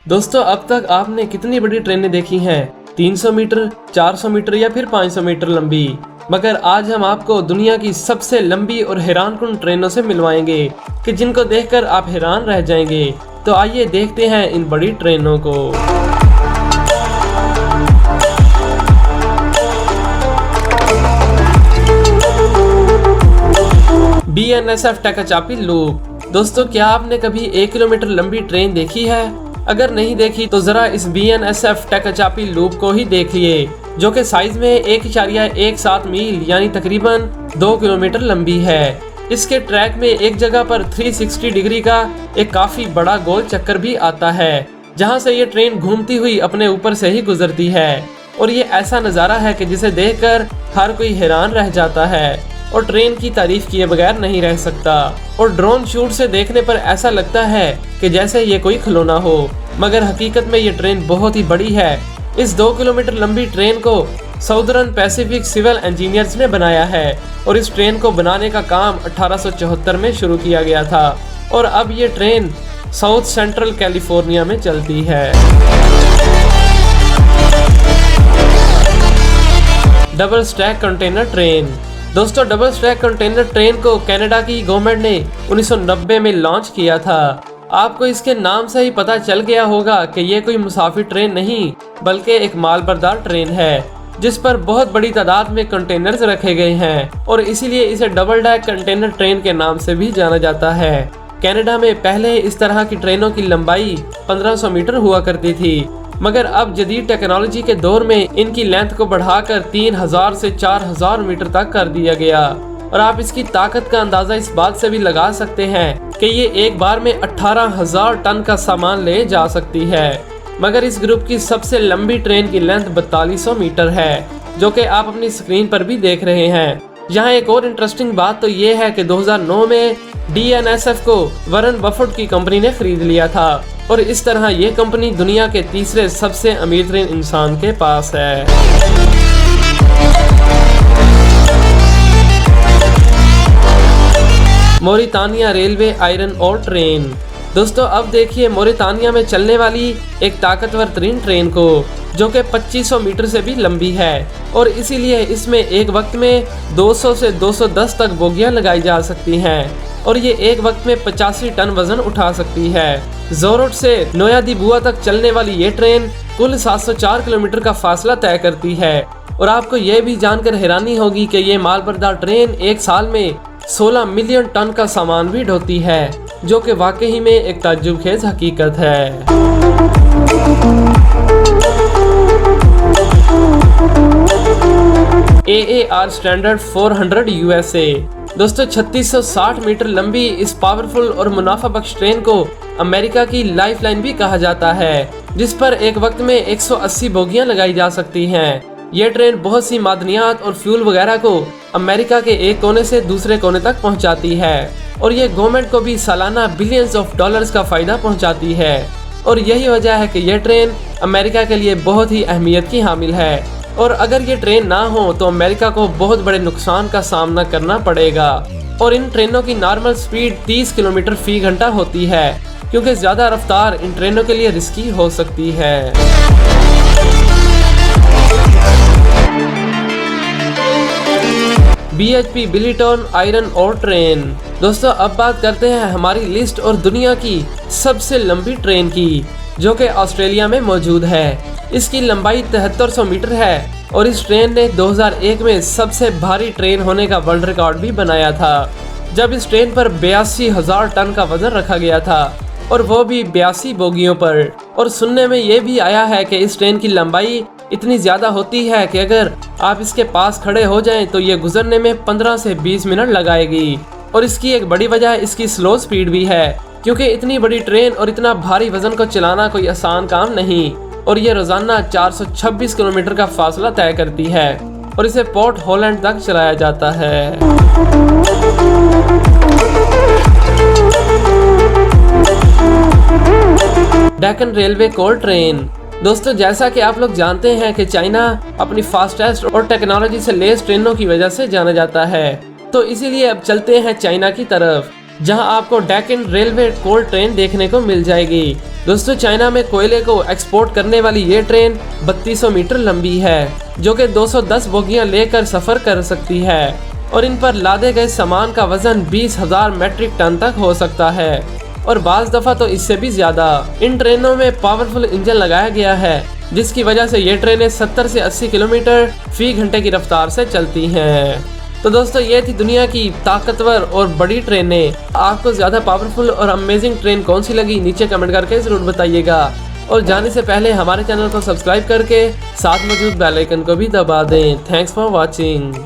दोस्तों, अब तक आपने कितनी बड़ी ट्रेनें देखी हैं? 300 मीटर, 400 मीटर या फिर 500 मीटर लंबी। मगर आज हम आपको दुनिया की सबसे लंबी और हैरानकुन ट्रेनों से मिलवाएंगे कि जिनको देखकर आप हैरान रह जाएंगे। तो आइए देखते हैं इन बड़ी ट्रेनों को। BNSF Tehachapi loop. दोस्तों, क्या आपने कभी 1 किलोमीटर लंबी ट्रेन देखी है? अगर नहीं देखी तो जरा इस BNSF टेकाचापी लूप को ही देखिए, जो कि साइज में 1.17 मील यानी तकरीबन 2 किलोमीटर लंबी है। इसके ट्रैक में एक जगह पर 360 डिग्री का एक काफी बड़ा गोल चक्कर भी आता है, जहां से ये ट्रेन घूमती हुई अपने ऊपर से ही गुजरती है। और ये ऐसा नज़ारा है कि जिसे देखकर हर कोई हैरान रह जाता है और ट्रेन की तारीफ किए बगैर नहीं रह सकता। और ड्रोन शूट से देखने पर ऐसा लगता है कि जैसे ये कोई खिलौना हो, मगर हकीकत में ये ट्रेन बहुत ही बड़ी है। इस 2 किलोमीटर लंबी ट्रेन को साउदर्न पैसिफिक सिविल इंजीनियर्स ने बनाया है और इस ट्रेन को बनाने का काम 1874 में शुरू किया गया था और अब ये ट्रेन साउथ सेंट्रल कैलिफोर्निया में चलती है। Double stack container train. दोस्तों, डबल स्टैक कंटेनर ट्रेन को कनाडा की गवर्नमेंट ने 1990 में लॉन्च किया था। आपको इसके नाम से ही पता चल गया होगा कि ये कोई मुसाफिर ट्रेन नहीं बल्कि एक मालबरदार ट्रेन है, जिस पर बहुत बड़ी तादाद में कंटेनर्स रखे गए हैं और इसीलिए इसे डबल डैक कंटेनर ट्रेन के नाम से भी जाना जाता है। कनाडा में पहले इस तरह की ट्रेनों की लंबाई 1500 मीटर हुआ करती थी, मगर अब जदीद टेक्नोलॉजी के दौर में इनकी लेंथ को बढ़ाकर 3000 से 4000 मीटर तक कर दिया गया। और आप इसकी ताकत का अंदाजा इस बात से भी लगा सकते हैं कि ये एक बार में 18,000 टन का सामान ले जा सकती है। मगर इस ग्रुप की सबसे लंबी ट्रेन की लेंथ 4200 मीटर है, जो कि आप अपनी स्क्रीन पर भी देख रहे हैं। यहाँ एक और इंटरेस्टिंग बात तो ये है कि 2009 में DNSF को वॉरेन बफेट की कंपनी ने खरीद लिया था और इस तरह ये कंपनी दुनिया के तीसरे सबसे अमीर तरीन इंसान के पास है। मोरितानिया रेलवे आयरन ओर ट्रेन। दोस्तों, अब देखिए मोरितानिया में चलने वाली एक ताकतवर तरीन ट्रेन को, जो कि 2500 मीटर से भी लंबी है और इसीलिए इसमें एक वक्त में 200 से 210 तक बोगियां लगाई जा सकती हैं और ये एक वक्त में 85 टन वजन उठा सकती है। जोरोट से नोया दी बुआ तक चलने वाली ये ट्रेन कुल 704 किलोमीटर का फासला तय करती है और आपको ये भी जानकर हैरानी होगी कि ये मालबरदार ट्रेन एक साल में 16 मिलियन टन का सामान भी ढोती है, जो कि वाकई में एक ताज्जुबखेज हकीकत है। AAR standard 400 USA। दोस्तों, 3660 मीटर लंबी इस पावरफुल और मुनाफा बख्श ट्रेन को अमेरिका की लाइफलाइन भी कहा जाता है, जिस पर एक वक्त में 180 बोगियां लगाई जा सकती हैं। यह ट्रेन बहुत सी मादनियात और फ्यूल वगैरह को अमेरिका के एक कोने से दूसरे कोने तक पहुंचाती है और ये गवर्नमेंट को भी सालाना बिलियंस ऑफ डॉलर्स का फायदा पहुंचाती है। और यही वजह है कि यह ट्रेन अमेरिका के लिए बहुत ही अहमियत की हामिल है और अगर ये ट्रेन ना हो तो अमेरिका को बहुत बड़े नुकसान का सामना करना पड़ेगा। और इन ट्रेनों की नॉर्मल स्पीड 30 किलोमीटर फी घंटा होती है, क्योंकि ज्यादा रफ्तार इन ट्रेनों के लिए रिस्की हो सकती है। BHP Billiton iron ore train. दोस्तों, अब बात करते हैं हमारी लिस्ट और दुनिया की सबसे लंबी ट्रेन की, जो कि ऑस्ट्रेलिया में मौजूद है। इसकी लंबाई 7300 मीटर है और इस ट्रेन ने 2001 में सबसे भारी ट्रेन होने का वर्ल्ड रिकॉर्ड भी बनाया था, जब इस ट्रेन पर 82,000 टन का वजन रखा गया था और वो भी 82 बोगियों पर। और सुनने में ये भी आया है कि इस ट्रेन की लंबाई इतनी ज्यादा होती है कि अगर आप इसके पास खड़े हो जाएं तो ये गुजरने में 15 से 20 मिनट लगाएगी। और इसकी एक बड़ी वजह इसकी स्लो स्पीड भी है, क्योंकि इतनी बड़ी ट्रेन और इतना भारी वजन को चलाना कोई आसान काम नहीं और ये रोजाना 426 किलोमीटर का फासला तय करती है और इसे पोर्ट हॉलैंड तक चलाया जाता है। डेक्कन रेलवे कोल ट्रेन। दोस्तों, जैसा कि आप लोग जानते हैं कि चाइना अपनी फास्टेस्ट और टेक्नोलॉजी से लेस ट्रेनों की वजह से जाना जाता है, तो इसीलिए अब चलते हैं चाइना की तरफ। जहां आपको डेक्कन रेलवे कोल ट्रेन देखने को मिल जाएगी। दोस्तों चाइना में कोयले को एक्सपोर्ट करने वाली ये ट्रेन 3200 मीटर लंबी है, जो कि 210 बोगियां लेकर सफर कर सकती है और इन पर लादे गए सामान का वजन 20,000 मैट्रिक टन तक हो सकता है और बाज दफा तो इससे भी ज्यादा। इन ट्रेनों में पावरफुल इंजन लगाया गया है, जिसकी वजह से ये ट्रेनें 70 से 80 किलोमीटर फी घंटे की रफ्तार से चलती हैं। तो दोस्तों ये थी दुनिया की ताकतवर और बड़ी ट्रेनें। आपको ज्यादा पावरफुल और अमेजिंग ट्रेन कौन सी लगी, नीचे कमेंट करके जरूर बताइएगा और जाने से पहले हमारे चैनल को सब्सक्राइब करके साथ मौजूद बेल आइकन को भी दबा दें। Thanks for watching.